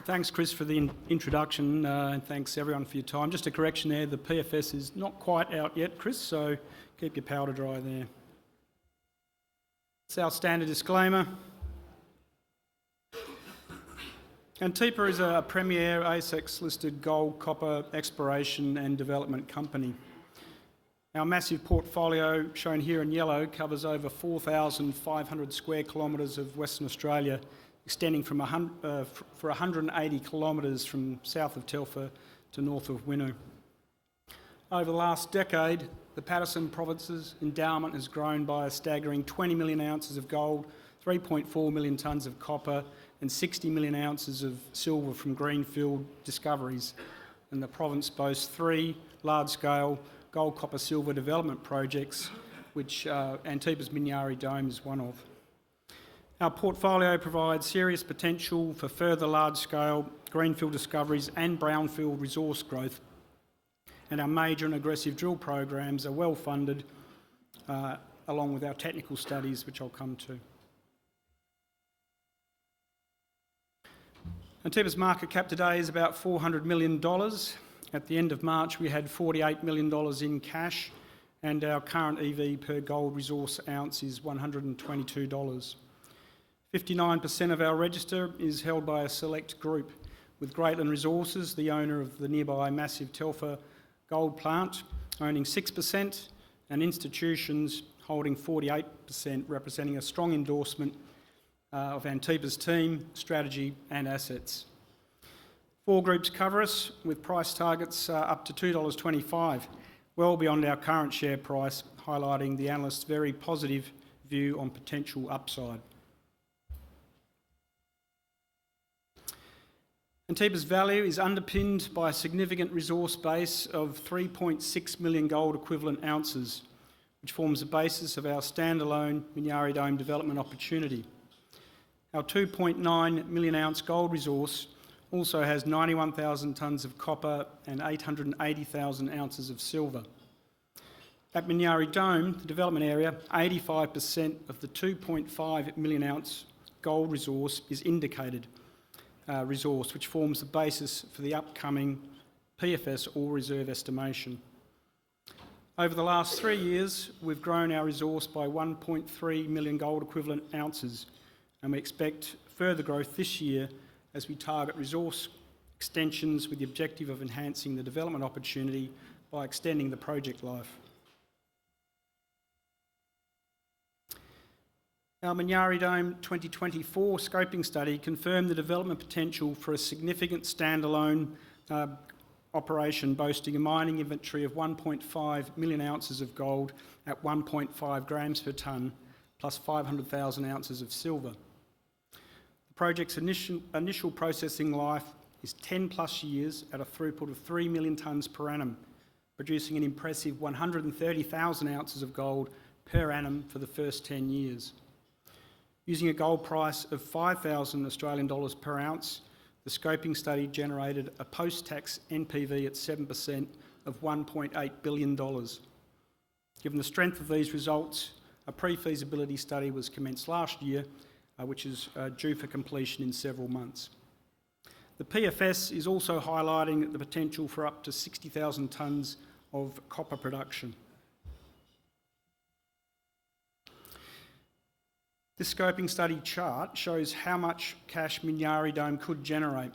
Thanks, Chris, for the introduction, and thanks everyone for your time. Just a correction there, the PFS is not quite out yet, Chris, so keep your powder dry there. It's our standard disclaimer. Antipa is a premier ASX-listed gold, copper exploration and development company. Our massive portfolio, shown here in yellow, covers over 4,500 square kilometres of Western Australia, extending for 180 kilometres from south of Telfer to north of Winu. Over the last decade, the Paterson Province's endowment has grown by a staggering 20 million ounces of gold, 3.4 million tonnes of copper and 60 million ounces of silver from greenfield discoveries. And the province boasts 3 large-scale gold, copper, silver development projects, which Antipa's Minyari Dome is one of. Our portfolio provides serious potential for further large-scale greenfield discoveries and brownfield resource growth, and our major and aggressive drill programs are well funded, along with our technical studies, which I'll come to. Antipa's market cap today is about $400 million. At the end of March, we had $48 million in cash, and our current EV per gold resource ounce is $122. 59% of our register is held by a select group, with Greatland Resources, the owner of the nearby massive Telfer gold plant, owning 6%, and institutions holding 48%, representing a strong endorsement of Antipa's team, strategy and assets. 4 groups cover us, with price targets up to $2.25, well beyond our current share price, highlighting the analysts' very positive view on potential upside. Antipa's value is underpinned by a significant resource base of 3.6 million gold equivalent ounces, which forms the basis of our standalone Minyari Dome development opportunity. Our 2.9 million ounce gold resource also has 91,000 tonnes of copper and 880,000 ounces of silver. At Minyari Dome, the development area, 85% of the 2.5 million ounce gold resource is indicated resource, which forms the basis for the upcoming PFS or reserve estimation. Over the last 3 years, we've grown our resource by 1.3 million gold equivalent ounces, and we expect further growth this year as we target resource extensions with the objective of enhancing the development opportunity by extending the project life. Our Minyari Dome 2024 scoping study confirmed the development potential for a significant standalone operation boasting a mining inventory of 1.5 million ounces of gold at 1.5 grams per tonne, plus 500,000 ounces of silver. The project's initial processing life is 10 plus years at a throughput of 3 million tonnes per annum, producing an impressive 130,000 ounces of gold per annum for the first 10 years. Using a gold price of 5,000 Australian dollars per ounce, the scoping study generated a post-tax NPV at 7% of $1.8 billion. Given the strength of these results, a pre-feasibility study was commenced last year, which is due for completion in several months. The PFS is also highlighting the potential for up to 60,000 tonnes of copper production. This scoping study chart shows how much cash Minyari Dome could generate.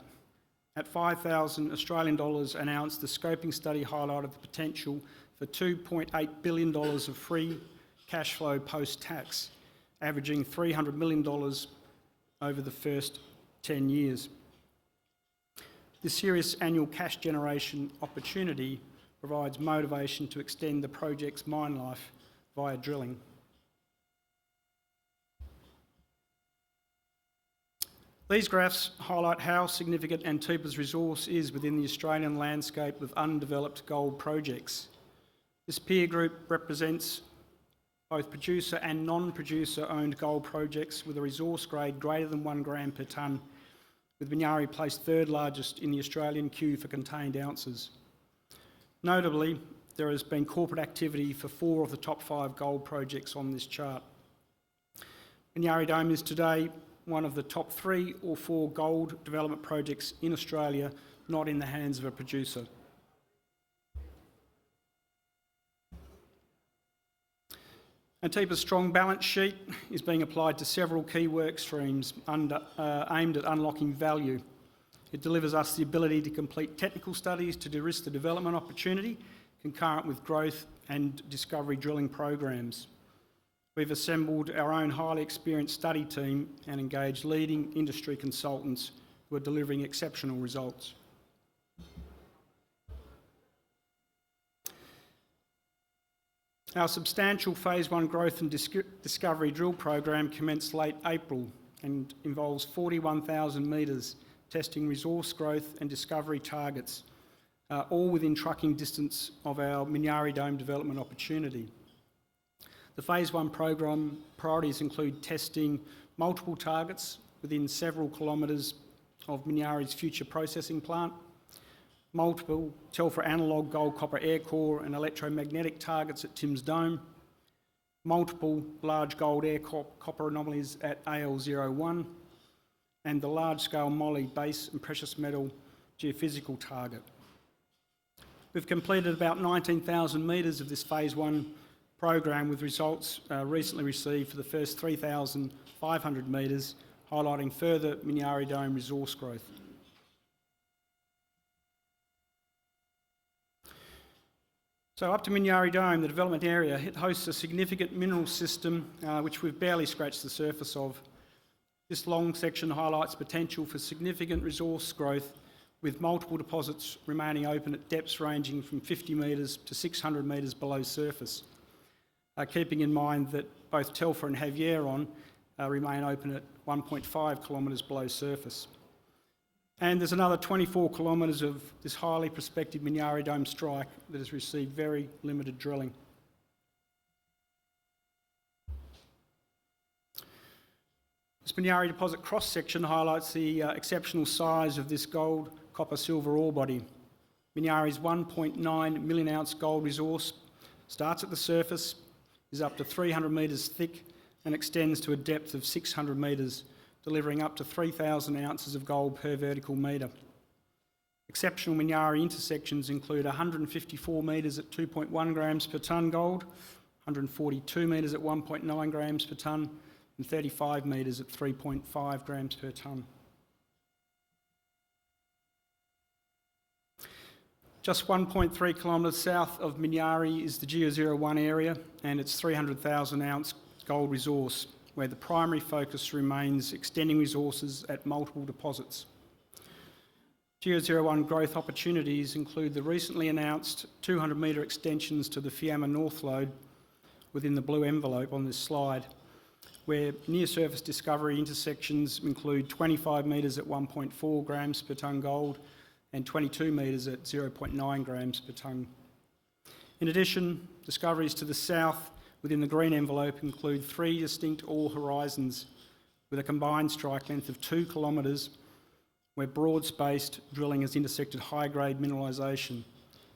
At 5,000 Australian dollars an ounce, the scoping study highlighted the potential for $2.8 billion of free cash flow post-tax, averaging $300 million over the first 10 years. This serious annual cash generation opportunity provides motivation to extend the project's mine life via drilling. These graphs highlight how significant Antipa's resource is within the Australian landscape of undeveloped gold projects. This peer group represents both producer and non-producer owned gold projects with a resource grade greater than 1 gram per tonne, with Minyari placed 3rd largest in the Australian queue for contained ounces. Notably, there has been corporate activity for 4 of the top 5 gold projects on this chart. Minyari Dome is today one of the top 3 or 4 gold development projects in Australia, not in the hands of a producer. Antipa's strong balance sheet is being applied to several key work streams aimed at unlocking value. It delivers us the ability to complete technical studies to de-risk the development opportunity, concurrent with growth and discovery drilling programs. We've assembled our own highly experienced study team and engaged leading industry consultants who are delivering exceptional results. Our substantial Phase 1 growth and discovery drill program commenced late April and involves 41,000 metres, testing resource growth and discovery targets, all within trucking distance of our Minyari Dome development opportunity. The Phase 1 program priorities include testing multiple targets within several kilometres of Minyari's future processing plant, multiple Telfer analogue gold copper air core and electromagnetic targets at Tim's Dome, multiple large gold air copper anomalies at AL01, and the large-scale moly base and precious metal geophysical target. We've completed about 19,000 metres of this Phase 1 program, with results recently received for the first 3,500 metres, highlighting further Minyari Dome resource growth. So up to Minyari Dome, the development area, it hosts a significant mineral system which we've barely scratched the surface of. This long section highlights potential for significant resource growth, with multiple deposits remaining open at depths ranging from 50 metres to 600 metres below surface, keeping in mind that both Telfer and Havieron remain open at 1.5 kilometres below surface. And there's another 24 kilometres of this highly prospective Minyari Dome strike that has received very limited drilling. This Minyari deposit cross-section highlights the exceptional size of this gold, copper, silver ore body. Minyari's 1.9 million ounce gold resource starts at the surface, is up to 300 metres thick and extends to a depth of 600 metres, delivering up to 3,000 ounces of gold per vertical metre. Exceptional Minyari intersections include 154 metres at 2.1 grams per tonne gold, 142 metres at 1.9 grams per tonne, and 35 metres at 3.5 grams per tonne. Just 1.3 kilometres south of Minyari is the Geo01 area and its 300,000 ounce gold resource, where the primary focus remains extending resources at multiple deposits. Geo01 growth opportunities include the recently announced 200 metre extensions to the Fiamma North Lode within the blue envelope on this slide, where near-surface discovery intersections include 25 metres at 1.4 grams per tonne gold and 22 metres at 0.9 grams per tonne. In addition, discoveries to the south within the green envelope include 3 distinct ore horizons with a combined strike length of 2 kilometres, where broad-spaced drilling has intersected high-grade mineralisation,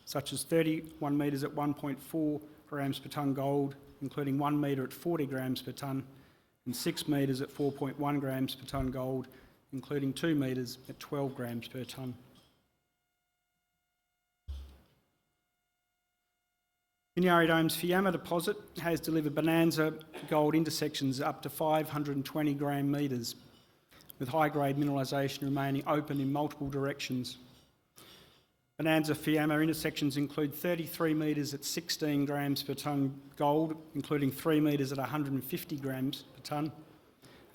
such as 31 metres at 1.4 grams per tonne gold, including 1 metre at 40 grams per tonne, and 6 metres at 4.1 grams per tonne gold, including 2 metres at 12 grams per tonne. Minyari Dome's Fiamma deposit has delivered bonanza gold intersections up to 520 gram metres, with high-grade mineralisation remaining open in multiple directions. Bonanza Fiamma intersections include 33 metres at 16 grams per tonne gold, including 3 metres at 150 grams per tonne,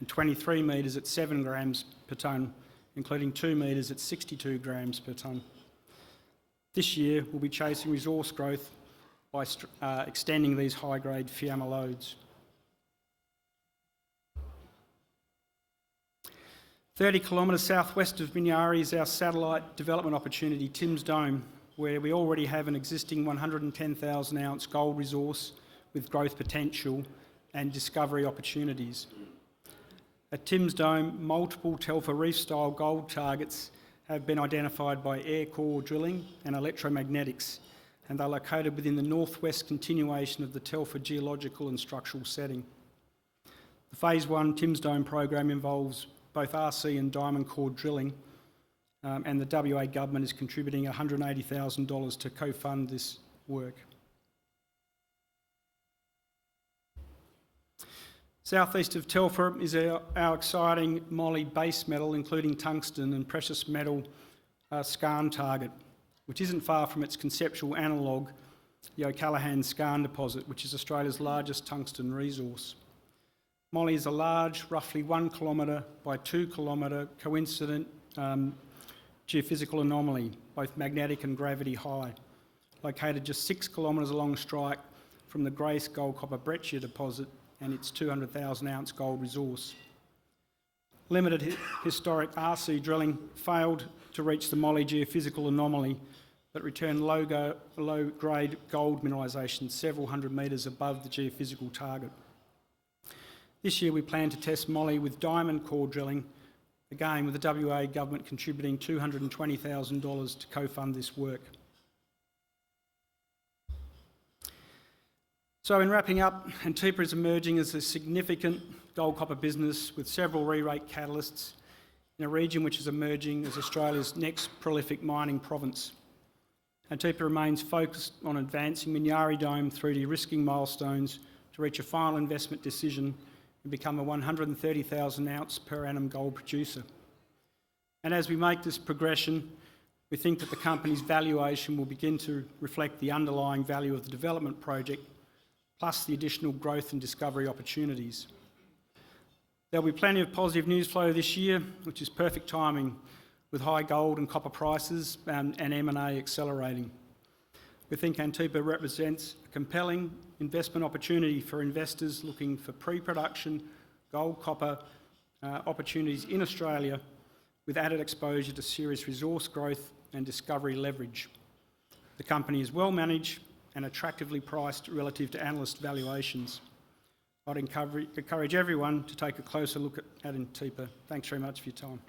and 23 metres at 7 grams per tonne, including 2 metres at 62 grams per tonne. This year, we'll be chasing resource growth by extending these high-grade Fiamma lodes. 30 kilometres southwest of Minyari is our satellite development opportunity, Tim's Dome, where we already have an existing 110,000 ounce gold resource with growth potential and discovery opportunities. At Tim's Dome, multiple Telfer Reef-style gold targets have been identified by air core drilling and electromagnetics, and they're located within the northwest continuation of the Telfer geological and structural setting. The The Phase 1 Tim's Dome program involves both RC and diamond core drilling, and the WA government is contributing $180,000 to co-fund this work. Southeast of Telfer is our exciting moly base metal, including tungsten and precious metal skarn target, which isn't far from its conceptual analogue, the O'Callaghan skarn deposit, which is Australia's largest tungsten resource. Moly is a large, roughly 1 kilometre by 2 kilometre coincident geophysical anomaly, both magnetic and gravity high, located just 6 kilometres along strike from the Grace gold copper breccia deposit and its 200,000 ounce gold resource. Limited historic RC drilling failed to reach the Moly geophysical anomaly, but returned low-grade gold mineralisation several hundred metres above the geophysical target. This year we plan to test Moly with diamond core drilling, again with the WA government contributing $220,000 to co-fund this work. So in wrapping up, Antipa is emerging as a significant gold copper business with several re-rate catalysts in a region which is emerging as Australia's next prolific mining province. Antipa remains focused on advancing Minyari Dome through de-risking milestones to reach a final investment decision and become a 130,000 ounce per annum gold producer. And as we make this progression, we think that the company's valuation will begin to reflect the underlying value of the development project, plus the additional growth and discovery opportunities. There'll be plenty of positive news flow this year, which is perfect timing with high gold and copper prices and M&A accelerating. We think Antipa represents a compelling investment opportunity for investors looking for pre-production gold copper opportunities in Australia with added exposure to serious resource growth and discovery leverage. The company is well managed and attractively priced relative to analyst valuations. I'd encourage everyone to take a closer look at Antipa. Thanks very much for your time.